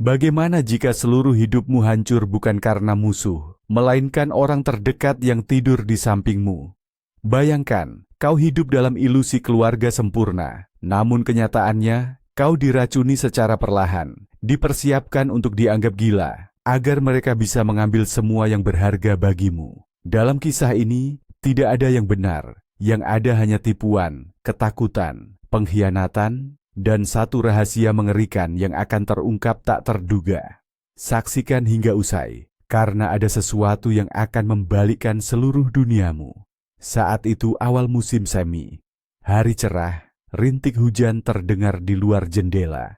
Bagaimana jika seluruh hidupmu hancur bukan karena musuh, melainkan orang terdekat yang tidur di sampingmu? Bayangkan, kau hidup dalam ilusi keluarga sempurna, namun kenyataannya, kau diracuni secara perlahan, dipersiapkan untuk dianggap gila, agar mereka bisa mengambil semua yang berharga bagimu. Dalam kisah ini, tidak ada yang benar, yang ada hanya tipuan, ketakutan, pengkhianatan, dan satu rahasia mengerikan yang akan terungkap tak terduga. Saksikan hingga usai, karena ada sesuatu yang akan membalikkan seluruh duniamu. Saat itu awal musim semi. Hari cerah, rintik hujan terdengar di luar jendela.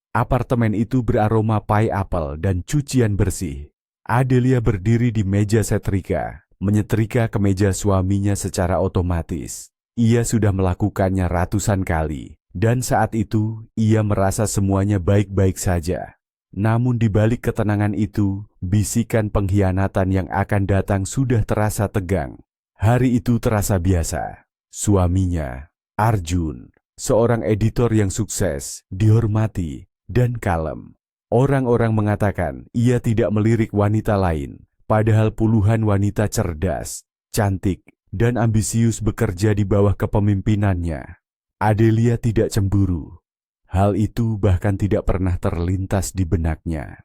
Apartemen itu beraroma pie apple dan cucian bersih. Adelia berdiri di meja setrika, menyetrika kemeja suaminya secara otomatis. Ia sudah melakukannya ratusan kali. Dan saat itu, ia merasa semuanya baik-baik saja. Namun di balik ketenangan itu, bisikan pengkhianatan yang akan datang sudah terasa tegang. Hari itu terasa biasa. Suaminya, Arjun, seorang editor yang sukses, dihormati, dan kalem. Orang-orang mengatakan ia tidak melirik wanita lain, padahal puluhan wanita cerdas, cantik, dan ambisius bekerja di bawah kepemimpinannya. Adelia tidak cemburu. Hal itu bahkan tidak pernah terlintas di benaknya.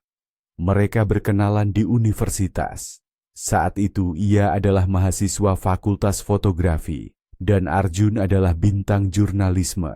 Mereka berkenalan di universitas. Saat itu ia adalah mahasiswa fakultas fotografi, dan Arjun adalah bintang jurnalisme.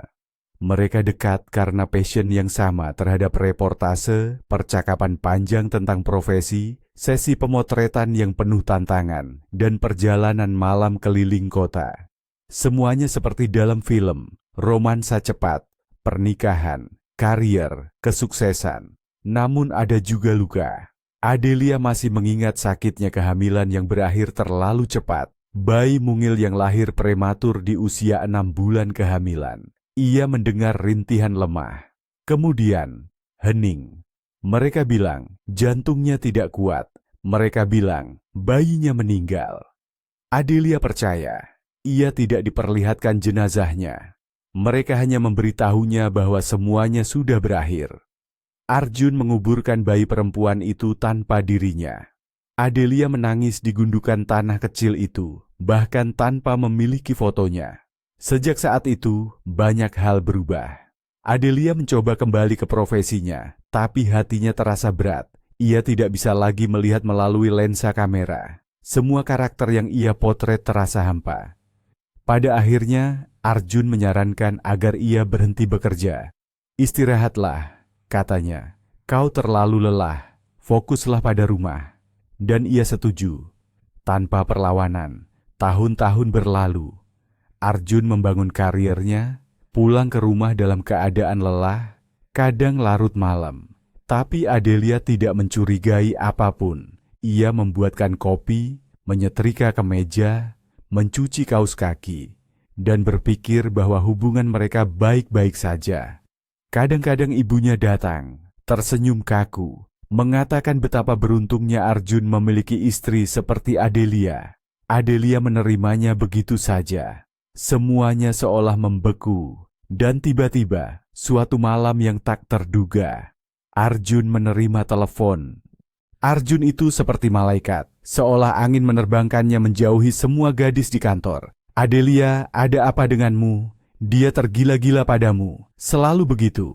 Mereka dekat karena passion yang sama terhadap reportase, percakapan panjang tentang profesi, sesi pemotretan yang penuh tantangan, dan perjalanan malam keliling kota. Semuanya seperti dalam film. Romansa cepat, pernikahan, karier, kesuksesan. Namun ada juga luka. Adelia masih mengingat sakitnya kehamilan yang berakhir terlalu cepat. Bayi mungil yang lahir prematur di usia 6 bulan kehamilan. Ia mendengar rintihan lemah. Kemudian, hening. Mereka bilang, jantungnya tidak kuat. Mereka bilang, bayinya meninggal. Adelia percaya, ia tidak diperlihatkan jenazahnya. Mereka hanya memberitahunya bahwa semuanya sudah berakhir. Arjun menguburkan bayi perempuan itu tanpa dirinya. Adelia menangis di gundukan tanah kecil itu, bahkan tanpa memiliki fotonya. Sejak saat itu, banyak hal berubah. Adelia mencoba kembali ke profesinya, tapi hatinya terasa berat. Ia tidak bisa lagi melihat melalui lensa kamera. Semua karakter yang ia potret terasa hampa. Pada akhirnya, Arjun menyarankan agar ia berhenti bekerja. Istirahatlah, katanya. Kau terlalu lelah, fokuslah pada rumah. Dan ia setuju. Tanpa perlawanan, tahun-tahun berlalu. Arjun membangun karirnya, pulang ke rumah dalam keadaan lelah, kadang larut malam. Tapi Adelia tidak mencurigai apapun. Ia membuatkan kopi, menyetrika kemeja, mencuci kaus kaki, dan berpikir bahwa hubungan mereka baik-baik saja. Kadang-kadang ibunya datang, tersenyum kaku, mengatakan betapa beruntungnya Arjun memiliki istri seperti Adelia. Adelia menerimanya begitu saja. Semuanya seolah membeku, dan tiba-tiba, suatu malam yang tak terduga, Arjun menerima telepon. Arjun itu seperti malaikat, seolah angin menerbangkannya menjauhi semua gadis di kantor. Adelia, ada apa denganmu? Dia tergila-gila padamu, selalu begitu.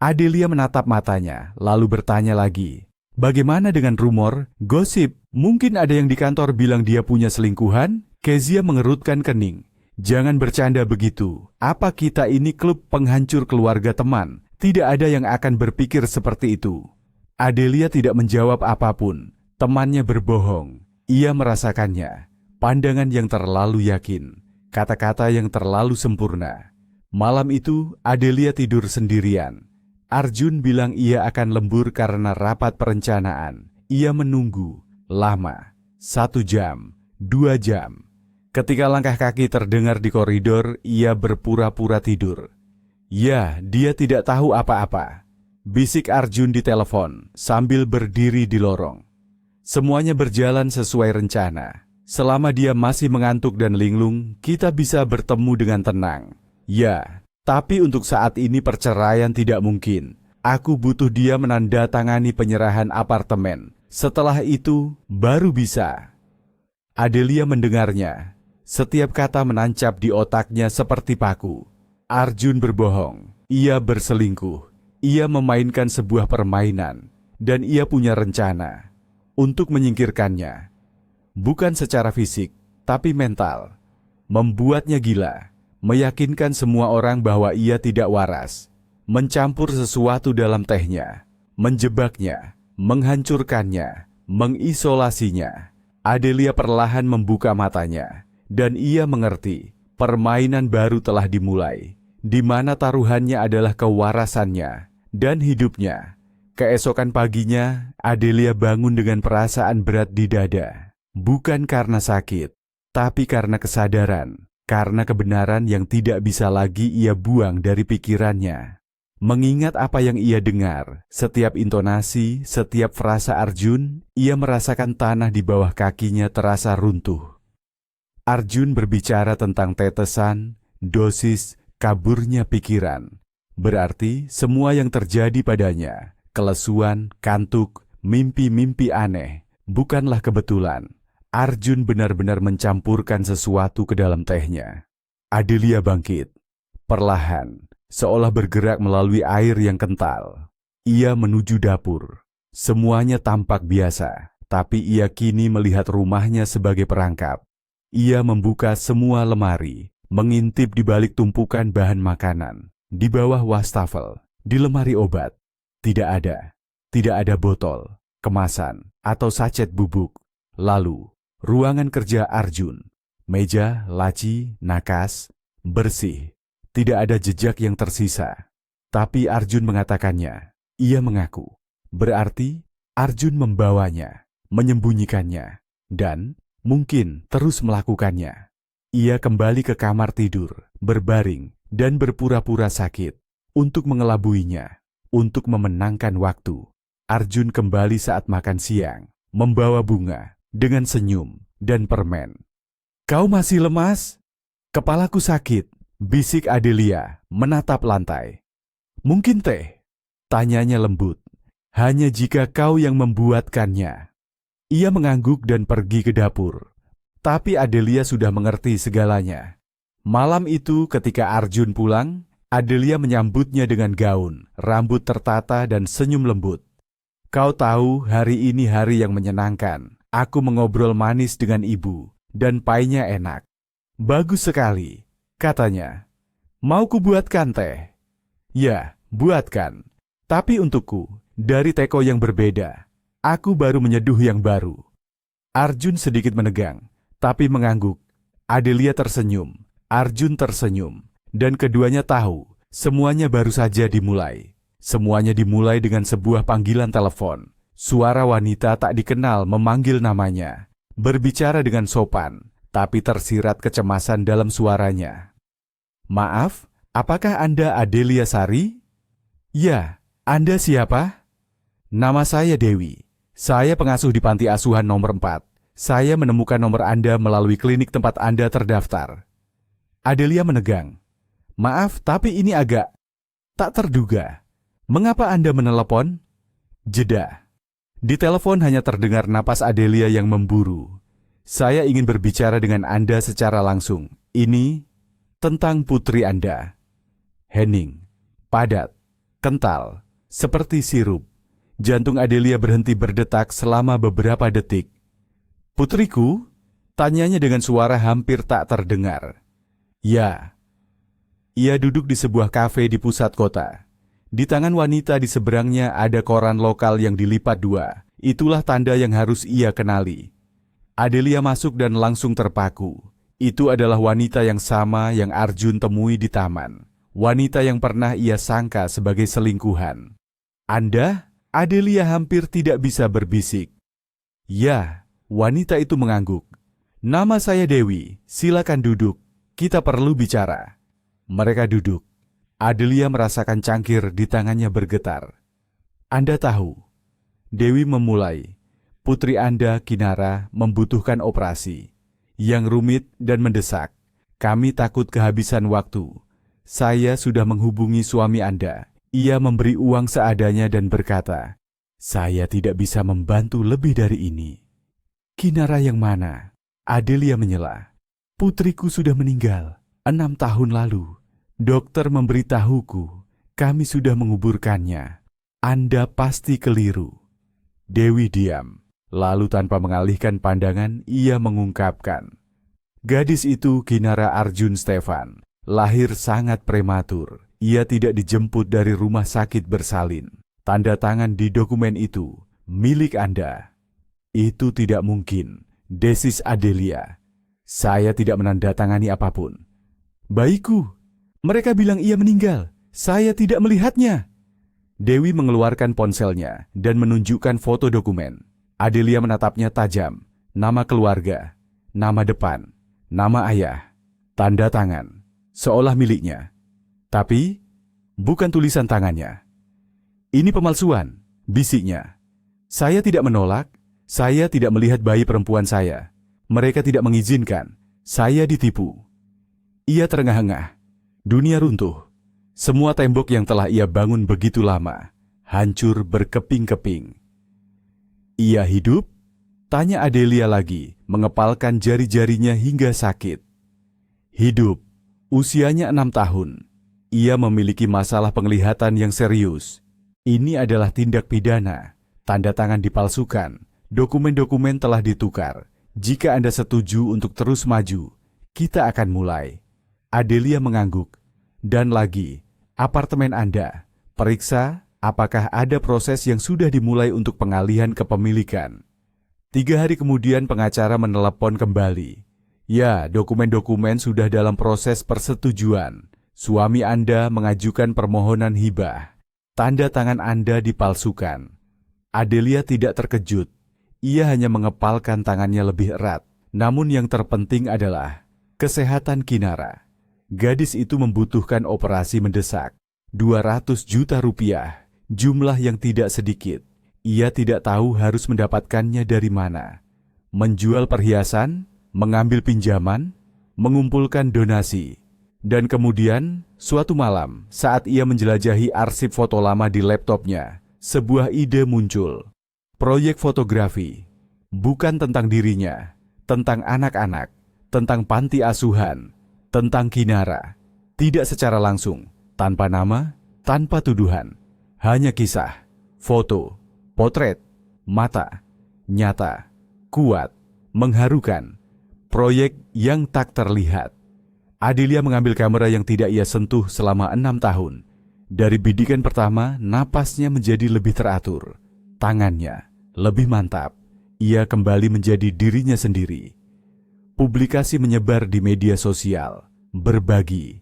Adelia menatap matanya, lalu bertanya lagi. Bagaimana dengan rumor, gosip? Mungkin ada yang di kantor bilang dia punya selingkuhan? Kezia mengerutkan kening. Jangan bercanda begitu. Apa kita ini klub penghancur keluarga teman? Tidak ada yang akan berpikir seperti itu. Adelia tidak menjawab apapun. Temannya berbohong. Ia merasakannya. Pandangan yang terlalu yakin. Kata-kata yang terlalu sempurna. Malam itu, Adelia tidur sendirian. Arjun bilang ia akan lembur karena rapat perencanaan. Ia menunggu. Lama. 1 jam. 2 jam. Ketika langkah kaki terdengar di koridor, ia berpura-pura tidur. Ya, dia tidak tahu apa-apa. Bisik Arjun di telepon, sambil berdiri di lorong. Semuanya berjalan sesuai rencana. Selama dia masih mengantuk dan linglung, kita bisa bertemu dengan tenang. Ya, tapi untuk saat ini perceraian tidak mungkin. Aku butuh dia menandatangani penyerahan apartemen. Setelah itu, baru bisa. Adelia mendengarnya. Setiap kata menancap di otaknya seperti paku. Arjun berbohong. Ia berselingkuh. Ia memainkan sebuah permainan. Dan ia punya rencana untuk menyingkirkannya. Bukan secara fisik, tapi mental. Membuatnya gila. Meyakinkan semua orang bahwa ia tidak waras. Mencampur sesuatu dalam tehnya, menjebaknya, menghancurkannya, mengisolasinya. Adelia perlahan membuka matanya, dan ia mengerti permainan baru telah dimulai, di mana taruhannya adalah kewarasannya dan hidupnya. Keesokan paginya, Adelia bangun dengan perasaan berat di dada, bukan karena sakit, tapi karena kesadaran, karena kebenaran yang tidak bisa lagi ia buang dari pikirannya. Mengingat apa yang ia dengar, setiap intonasi, setiap frasa Arjun, ia merasakan tanah di bawah kakinya terasa runtuh. Arjun berbicara tentang tetesan, dosis, kaburnya pikiran. Berarti semua yang terjadi padanya, kelesuan, kantuk, mimpi-mimpi aneh, bukanlah kebetulan. Arjun benar-benar mencampurkan sesuatu ke dalam tehnya. Adelia bangkit, perlahan, seolah bergerak melalui air yang kental. Ia menuju dapur. Semuanya tampak biasa, tapi ia kini melihat rumahnya sebagai perangkap. Ia membuka semua lemari, mengintip di balik tumpukan bahan makanan, di bawah wastafel, di lemari obat. Tidak ada botol, kemasan, atau sachet bubuk. Lalu, ruangan kerja Arjun. Meja, laci, nakas, bersih. Tidak ada jejak yang tersisa. Tapi Arjun mengatakannya. Ia mengaku. Berarti Arjun membawanya, menyembunyikannya, dan mungkin terus melakukannya. Ia kembali ke kamar tidur, berbaring, dan berpura-pura sakit. Untuk mengelabuinya, untuk memenangkan waktu. Arjun kembali saat makan siang, membawa bunga, dengan senyum, dan permen. "Kau masih lemas? Kepalaku sakit," bisik Adelia, menatap lantai. "Mungkin teh?" tanyanya lembut. "Hanya jika kau yang membuatkannya." Ia mengangguk dan pergi ke dapur. Tapi Adelia sudah mengerti segalanya. Malam itu ketika Arjun pulang, Adelia menyambutnya dengan gaun, rambut tertata dan senyum lembut. "Kau tahu hari ini hari yang menyenangkan. Aku mengobrol manis dengan ibu, dan painya enak." "Bagus sekali," katanya. "Mau ku buatkan teh?" "Ya, buatkan. Tapi untukku, dari teko yang berbeda. Aku baru menyeduh yang baru." Arjun sedikit menegang, tapi mengangguk. Adelia tersenyum, Arjun tersenyum, dan keduanya tahu semuanya baru saja dimulai. Semuanya dimulai dengan sebuah panggilan telepon. Suara wanita tak dikenal memanggil namanya, berbicara dengan sopan, tapi tersirat kecemasan dalam suaranya. "Maaf, apakah Anda Adelia Sari?" "Ya, Anda siapa?" "Nama saya Dewi. Saya pengasuh di panti asuhan nomor 4. Saya menemukan nomor Anda melalui klinik tempat Anda terdaftar." Adelia menegang. "Maaf, tapi ini agak tak terduga. Mengapa Anda menelepon?" Jeda. Di telepon hanya terdengar napas Adelia yang memburu. "Saya ingin berbicara dengan Anda secara langsung. Ini tentang putri Anda." Hening, padat, kental, seperti sirup. Jantung Adelia berhenti berdetak selama beberapa detik. "Putriku?" tanyanya dengan suara hampir tak terdengar. "Ya." Ia duduk di sebuah kafe di pusat kota. Di tangan wanita di seberangnya ada koran lokal yang dilipat dua. Itulah tanda yang harus ia kenali. Adelia masuk dan langsung terpaku. Itu adalah wanita yang sama yang Arjun temui di taman. Wanita yang pernah ia sangka sebagai selingkuhan. "Anda?" Adelia hampir tidak bisa berbisik. "Ya," wanita itu mengangguk. "Nama saya Dewi, silakan duduk. Kita perlu bicara." Mereka duduk. Adelia merasakan cangkir di tangannya bergetar. "Anda tahu," Dewi memulai, "putri Anda, Kinara, membutuhkan operasi yang rumit dan mendesak. Kami takut kehabisan waktu. Saya sudah menghubungi suami Anda. Ia memberi uang seadanya dan berkata, "Saya tidak bisa membantu lebih dari ini." "Kinara yang mana?" Adelia menyela. "Putriku sudah meninggal 6 tahun lalu. Dokter memberitahuku, kami sudah menguburkannya. Anda pasti keliru." Dewi diam. Lalu tanpa mengalihkan pandangan, ia mengungkapkan, "Gadis itu Kinara Arjun Stefan. Lahir sangat prematur. Ia tidak dijemput dari rumah sakit bersalin. Tanda tangan di dokumen itu milik Anda." "Itu tidak mungkin," desis Adelia. "Saya tidak menandatangani apapun." "Bayiku, mereka bilang ia meninggal. Saya tidak melihatnya." Dewi mengeluarkan ponselnya dan menunjukkan foto dokumen. Adelia menatapnya tajam. Nama keluarga, nama depan, nama ayah, tanda tangan, seolah miliknya. Tapi bukan tulisan tangannya. "Ini pemalsuan," bisiknya. "Saya tidak menolak, saya tidak melihat bayi perempuan saya. Mereka tidak mengizinkan, saya ditipu." Ia terengah-engah. Dunia runtuh. Semua tembok yang telah ia bangun begitu lama hancur berkeping-keping. "Ia hidup?" tanya Adelia lagi, mengepalkan jari-jarinya hingga sakit. "Hidup. Usianya 6 tahun. Ia memiliki masalah penglihatan yang serius. Ini adalah tindak pidana. Tanda tangan dipalsukan. Dokumen-dokumen telah ditukar. Jika Anda setuju untuk terus maju, kita akan mulai." Adelia mengangguk. "Dan lagi, apartemen Anda. Periksa apakah ada proses yang sudah dimulai untuk pengalihan kepemilikan." 3 hari kemudian pengacara menelepon kembali. "Ya, dokumen-dokumen sudah dalam proses persetujuan. Suami Anda mengajukan permohonan hibah. Tanda tangan Anda dipalsukan." Adelia tidak terkejut. Ia hanya mengepalkan tangannya lebih erat. Namun yang terpenting adalah kesehatan Kinara. Gadis itu membutuhkan operasi mendesak. 200 juta rupiah, jumlah yang tidak sedikit. Ia tidak tahu harus mendapatkannya dari mana. Menjual perhiasan, mengambil pinjaman, mengumpulkan donasi. Dan kemudian, suatu malam, saat ia menjelajahi arsip foto lama di laptopnya, sebuah ide muncul. Proyek fotografi. Bukan tentang dirinya, tentang anak-anak, tentang panti asuhan, tentang Kinara. Tidak secara langsung, tanpa nama, tanpa tuduhan. Hanya kisah, foto, potret, mata, nyata, kuat, mengharukan. Proyek yang tak terlihat. Adelia mengambil kamera yang tidak ia sentuh selama 6 tahun. Dari bidikan pertama, napasnya menjadi lebih teratur. Tangannya lebih mantap. Ia kembali menjadi dirinya sendiri. Publikasi menyebar di media sosial. Berbagi.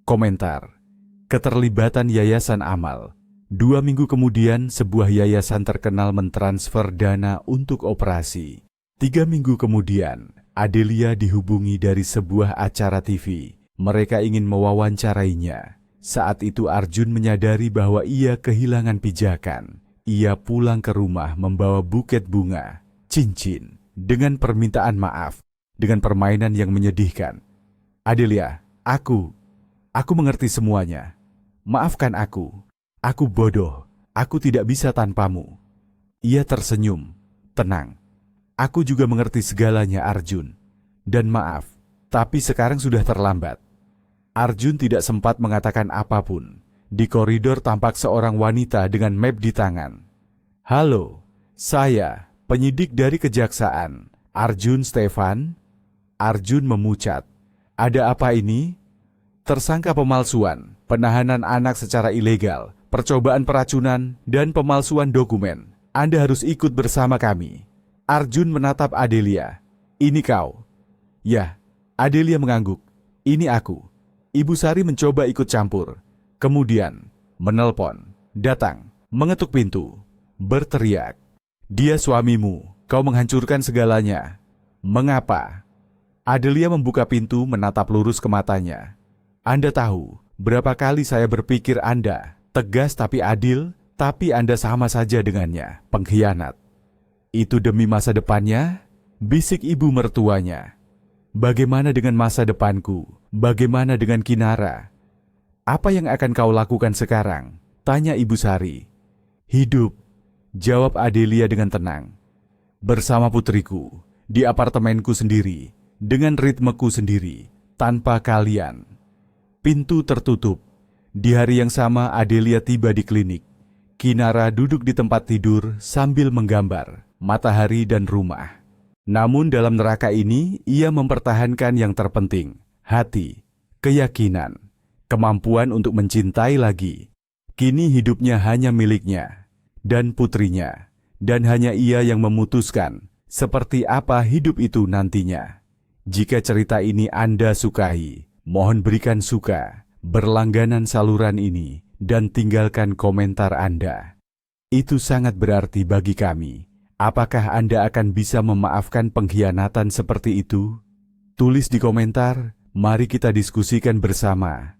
Komentar. Keterlibatan Yayasan Amal. 2 minggu kemudian, sebuah yayasan terkenal mentransfer dana untuk operasi. 3 minggu kemudian, Adelia dihubungi dari sebuah acara TV. Mereka ingin mewawancarainya. Saat itu Arjun menyadari bahwa ia kehilangan pijakan. Ia pulang ke rumah membawa buket bunga, cincin, dengan permintaan maaf, dengan permainan yang menyedihkan. "Adelia, aku mengerti semuanya. Maafkan aku. Aku bodoh. Aku tidak bisa tanpamu." Ia tersenyum, tenang. "Aku juga mengerti segalanya, Arjun. Dan maaf, tapi sekarang sudah terlambat." Arjun tidak sempat mengatakan apapun. Di koridor tampak seorang wanita dengan map di tangan. "Halo, saya penyidik dari kejaksaan, Arjun Stefan." Arjun memucat. "Ada apa ini?" "Tersangka pemalsuan, penahanan anak secara ilegal, percobaan peracunan, dan pemalsuan dokumen. Anda harus ikut bersama kami." Arjun menatap Adelia. "Ini kau?" "Ya." Adelia mengangguk. "Ini aku." Ibu Sari mencoba ikut campur. Kemudian menelpon, datang, mengetuk pintu, berteriak, "Dia suamimu, kau menghancurkan segalanya. Mengapa?" Adelia membuka pintu, menatap lurus ke matanya. "Anda tahu berapa kali saya berpikir Anda tegas tapi adil, tapi Anda sama saja dengannya, pengkhianat." "Itu demi masa depannya?" bisik ibu mertuanya. "Bagaimana dengan masa depanku? Bagaimana dengan Kinara? Apa yang akan kau lakukan sekarang? Tanya Ibu Sari. Hidup, jawab Adelia dengan tenang. Bersama putriku, di apartemenku sendiri, dengan ritmeku sendiri, tanpa kalian. Pintu tertutup. Di hari yang sama Adelia tiba di klinik. Kinara duduk di tempat tidur sambil menggambar matahari dan rumah. Namun dalam neraka ini, ia mempertahankan yang terpenting, hati, keyakinan, kemampuan untuk mencintai lagi. Kini hidupnya hanya miliknya dan putrinya, dan hanya ia yang memutuskan seperti apa hidup itu nantinya. Jika cerita ini Anda sukai, mohon berikan suka, berlangganan saluran ini, dan tinggalkan komentar Anda. Itu sangat berarti bagi kami. Apakah Anda akan bisa memaafkan pengkhianatan seperti itu? Tulis di komentar, mari kita diskusikan bersama.